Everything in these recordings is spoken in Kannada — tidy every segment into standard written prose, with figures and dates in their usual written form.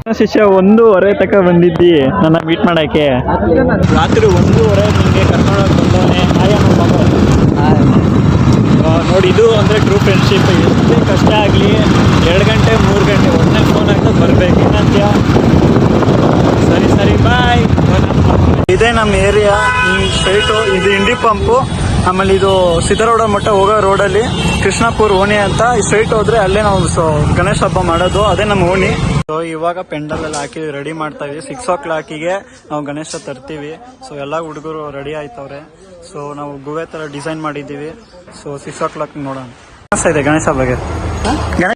ಶಿಷ್ಯ 1:15 ತನಕ ಬಂದಿದ್ದಿ ನನ್ನ ಮೀಟ್ ಮಾಡಕ್ಕೆ. ರಾತ್ರಿ 1:15 ನಿಮಗೆ ಕರ್ಕೊಂಡೋಗಿ ಬಂದವನೇ ನೋಡಿ. ಇದು ಅಂದರೆ ಟ್ರೂ ಫ್ರೆಂಡ್ಶಿಪ್. ಎಷ್ಟೇ ಕಷ್ಟ ಆಗಲಿ 2 ಗಂಟೆ 3 ಗಂಟೆ ಒಳ್ಳೆ ಫೋನ್ ಹಾಕೋದು ಬರಬೇಕು. ಏನಂತ್ಯ? ಸರಿ ಬಾಯ್. ಇದೇ ನಮ್ಮ ಏರಿಯಾ. ಈ ಸ್ಟ್ರೈಟು ಇದು ಇಂಡಿ ಪಂಪು. ಆಮೇಲೆ ಇದು ಸಿದ್ದರೋಡ ಮಟ್ಟ ಹೋಗೋ ರೋಡಲ್ಲಿ ಕೃಷ್ಣಾಪುರ್ ಓಣಿ ಅಂತ. ಈ ಸ್ಟ್ರೈಟ್ ಹೋದ್ರೆ ಅಲ್ಲೇ ನಾವು ಗಣೇಶ ಹಬ್ಬ ಮಾಡೋದು, ಅದೇ ನಮ್ಮ ಓಣಿ. ಸೊ ಇವಾಗ ಪೆಂಡಲ್ ಎಲ್ಲ ಹಾಕಿ ರೆಡಿ ಮಾಡ್ತಾ ಇದೀವಿ. 6 o'clock ನಾವು ಗಣೇಶ ತರ್ತೀವಿ. ಸೊ ಎಲ್ಲ ಹುಡುಗರು ರೆಡಿ ಆಯ್ತವ್ರೆ. ಸೊ ನಾವು ಗುವೆ ತರ ಡಿಸೈನ್ ಮಾಡಿದ್ದೀವಿ. ಸೊ 6 o'clock ನೋಡೋಣ. ಏನಿಸ್ತಾ ಇದೆ ಗಣೇಶ ಬಗ್ಗೆ?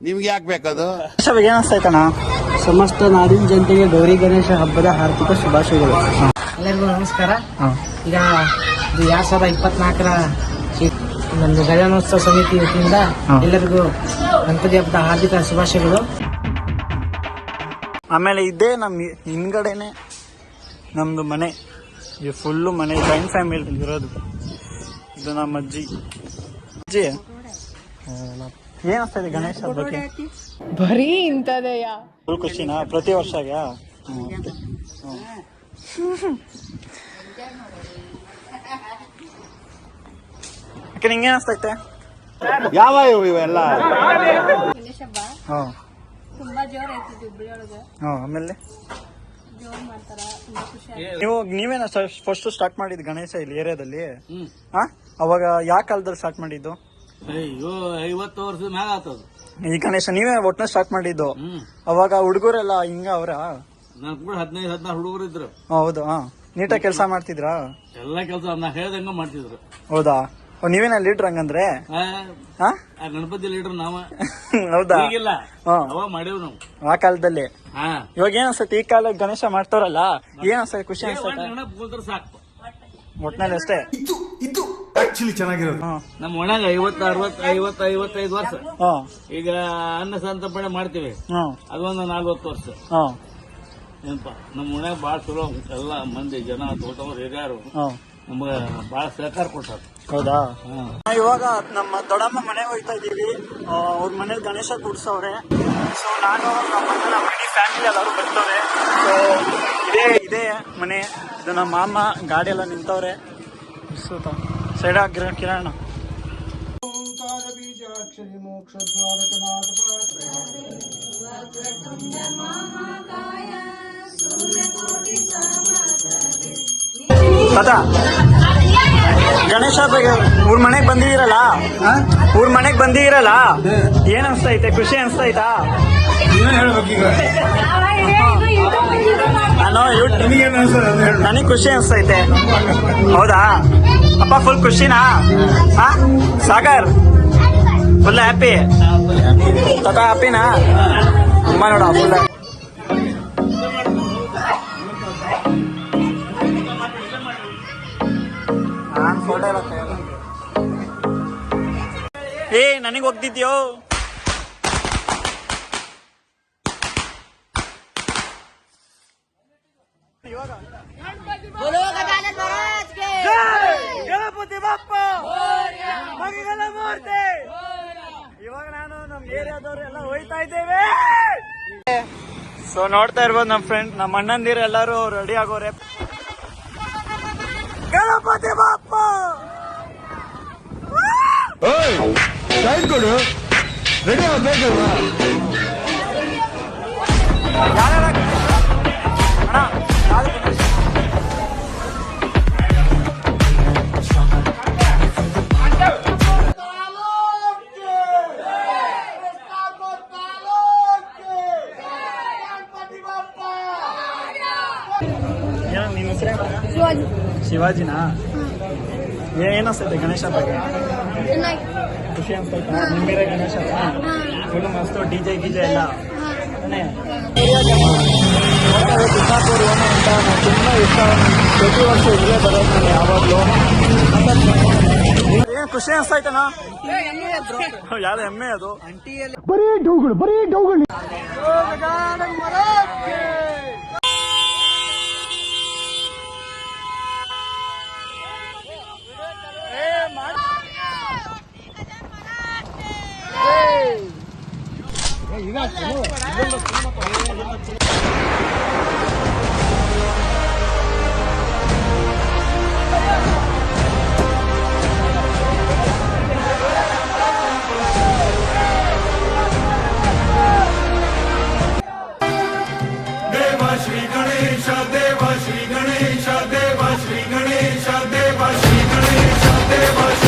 ನಿಮ್ಗೆ ಯಾಕೆ ಬೇಕದು? ಗಣೇಶ ಬಗ್ಗೆ ಏನಿಸ್ತಾಯ್ತಣ್ಣ? ಸಮಸ್ತ ನಾಡಿನ ಜನತೆಗೆ ಗೌರಿ ಗಣೇಶ ಹಬ್ಬದ ಹಾರ್ದಿಕ ಶುಭಾಶಯಗಳು. ಎಲ್ಲರಿಗೂ ನಮಸ್ಕಾರ. ಈಗ 2024ರ ನಮ್ದು ಗಜಾನೋತ್ಸವ ಸಮಿತಿ ವತಿಯಿಂದ ಎಲ್ಲರಿಗೂ ಗಣಪತಿ ಹಬ್ಬದ ಹಾರ್ದಿಕ ಶುಭಾಶಯಗಳು. ಆಮೇಲೆ ಇದೇ ನಮ್ಮ ಹಿಂದ್ಗಡೆನೆ ನಮ್ದು ಮನೆ. ಇದು ಫುಲ್ಲು ಮನೆ, ಜಾಯಿಂಟ್ ಫ್ಯಾಮಿಲಿ ಇರೋದು. ಇದು ನಮ್ಮ ಅಜ್ಜಿ. ಏನಿಸ್ತಾ ಇದೆ ಗಣೇಶ ಹಬ್ಬಕ್ಕೆ? ಬರೀ ಇಂಥದೆಯ ಫುಲ್ ಖುಷಿನಾ? ಪ್ರತಿ ವರ್ಷ ಯಾಕೆ ನಿಂಗೆ ಏನಿಸ್ತೈತೆ? ಯಾವ ಇವೆಲ್ಲ ಗಣೇಶ ಹಬ್ಬ ತುಂಬಾ ಜೋರ್ ಐತಿ ಹುಬ್ಬಳ್ಳಿ ಒಳಗ. ಆಮೇಲೆ ಜೋರ್ ಮಾಡ್ತಾರ, ತುಂಬಾ ಖುಷಿ. ನೀವೇನ ಫಸ್ಟ್ ಸ್ಟಾರ್ಟ್ ಮಾಡಿದ್ ಗಣೇಶ ಇಲ್ಲಿ ಏರಿಯಾದಲ್ಲಿ? ಅವಾಗ ಯಾವ ಕಾಲದಲ್ಲಿ ಸ್ಟಾರ್ಟ್ ಮಾಡಿದ್ದು? 50 ವರ್ಷದ ಮ್ಯಾಗ ಆತದ ಈ ಗಣೇಶ ನೀವೇ ಒಟ್ನ ಸ್ಟಾರ್ಟ್ ಮಾಡಿದ್ದು? ಅವಾಗ ಹುಡುಗರೆಲ್ಲ ಹಿಂಗ ಅವ್ರ? ನನ್ ಕೂಡ 15-16 ಹುಡುಗರು ಇದ್ರು. ಹೌದು. ನೀಟಾಗಿ ಕೆಲಸ ಮಾಡ್ತಿದ್ರಾ? ಎಲ್ಲಾ ಕೆಲಸ ನಾ ಹೇಳ್ದಂಗ ಮಾಡ್ತಿದ್ರು. ಹೌದಾ? ನೀವೇನ ಲೀಡ್ರ್ ಹಂಗಂದ್ರೆ? ಗಣಪತಿ ಲೀಡರ್ ನಾವ. ಹೌದಾ? ಈಗಿಲ್ಲ, ಅವಾಗ ಮಾಡೇವ್ ನಾವು ಆ ಕಾಲದಲ್ಲಿ. ಇವಾಗ ಏನ್ ಅನ್ಸತ್ತೆ ಈ ಕಾಲ ಗಣೇಶ ಮಾಡ್ತಾರಲ್ಲ, ಏನ್ ಅನ್ಸತ್ತೆ? ಖುಷಿ ಅನ್ಸತ್ತೆ ಸಾಕು ಒಟ್ನಲ್ಲಿ ಅಷ್ಟೇ. ಇದು ಆಕ್ಚುಲಿ ಚೆನ್ನಾಗಿರೋದು. ನಮ್ಮ ಒಣಗ 50, 60, 50, 55 ವರ್ಷ. ಈಗ ಅನ್ನ ಸಂತರ್ಪಣೆ ಮಾಡ್ತೀವಿ, ಅದೊಂದು 40 ವರ್ಷ. ಏನಪ್ಪ ನಮ್ಮ ಮನ್ಯಾಗ ಬಾಳ ಚಲೋ ಎಲ್ಲ ಮಂದಿ ಜನ ದೊಡ್ಡವರು ಹಿರಿಯರು ನಮ್ಗ ಬಾಳ ಸಹಕಾರ ಕೊಟ್ಟಾರ. ಹೌದಾ? ಇವಾಗ ನಮ್ಮ ದೊಡ್ಡಮ್ಮ ಮನೆಗೆ ಹೋಗ್ತಾ ಇದೀವಿ. ಅವ್ರ ಮನೇಲಿ ಗಣೇಶ ಕೂಡ್ಸವ್ರೆ. ಸೊ ನಾನು ನಮ್ಮ ಮನೆ ಇಡೀ ಫ್ಯಾಮಿಲಿ ಎಲ್ಲರೂ ಬರ್ತಾರೆ. ಸೊ ಇದೇ ಮನೆ. ಇದು ನಮ್ಮ ಮಾಮ. ಗಾಡಿ ಎಲ್ಲ ನಿಂತವ್ರೆ. ಸೈಡ್ ಆಗಿರೋ ಕಿರಣ. ಗಣೇಶ ಹಬ್ಬಗೆ ಊರ್ ಮನೆಗ್ ಬಂದಿದ್ದೀರಲ್ಲ, ಏನ್ ಅನ್ಸ್ತೈತೆ? ಖುಷಿ ಅನ್ಸ್ತೈತಾ? ನನಗ್ ಖುಷಿ ಅನ್ಸ್ತೈತೆ. ಹೌದಾ ಅಪ್ಪ? ಫುಲ್ ಖುಷಿನಾ? Sagar full happy? ತಾತ ಹ್ಯಾಪಿನಾ? ಅಮ್ಮ ನೋಡ ಫುಲ್. ನಾನ್ ಫೋಟೋ ಎಲ್ಲ ನನಗ್ ಹೋಗ್ತಿದ್ಯೋ? ಗಣಪತಿ ಬಪ್ಪ ಮಗನ ಮೂರ್ತಿ. ಇವಾಗ ನಾನು ನಮ್ ಏರಿಯಾದವ್ರು ಎಲ್ಲ ಹೋಯ್ತಾ ಇದ್ದೇವೆ. ಸೊ ನೋಡ್ತಾ ಇರ್ಬೋದು ನಮ್ಮ ಫ್ರೆಂಡ್, ನಮ್ಮ ಅಣ್ಣಂದಿರು ಎಲ್ಲರೂ ರೆಡಿ ಆಗೋರೆ. ಗಣಪತಿ ಬಪ್ಪ ಕೊಡು, ರೆಡಿ ಆಗ್ಬೇಕಲ್ವಾ? ನಿನ್ನ ಹೆಸರು? ಶಿವಾಜಿನಾ? ಏನಿಸ್ತೈತೆ ಗಣೇಶ ಬಗ್ಗೆ? ಖುಷಿ ಅನ್ಸ್ತೈತಾ? ನಿಮ್ಮಿರ ಗಣೇಶ ಫುಲ್ ಮಸ್ತು, ಡಿಜೆ ಗೀಜೆ ಎಲ್ಲ. ಕೃಷ್ಣಾಪುರ ಓಣಿ ಅಂತ ನಾವು ತುಂಬಾ ಇಷ್ಟ. ಪ್ರತಿ ವರ್ಷ ಇಲ್ಲೇ ಬರೋದು ನಾನು ಯಾವಾಗ್ಲೂ. ಏನ್ ಖುಷಿ ಅನ್ಸ್ತೈತನಾ? ಯಾವ್ದು ಎಮ್ಮೆ ಅದು? ಬರೀ ಡೌಗಳು. ದೇವ ಶ್ರೀ ಗಣೇಶ ದೇವ ಶ್ರೀ ಗಣೇಶ ದೇವ ಶ್ರೀ ಗಣೇಶ ದೇವ ಶ್ರೀ ಗಣೇಶ ದೇವ ಶ್ರೀ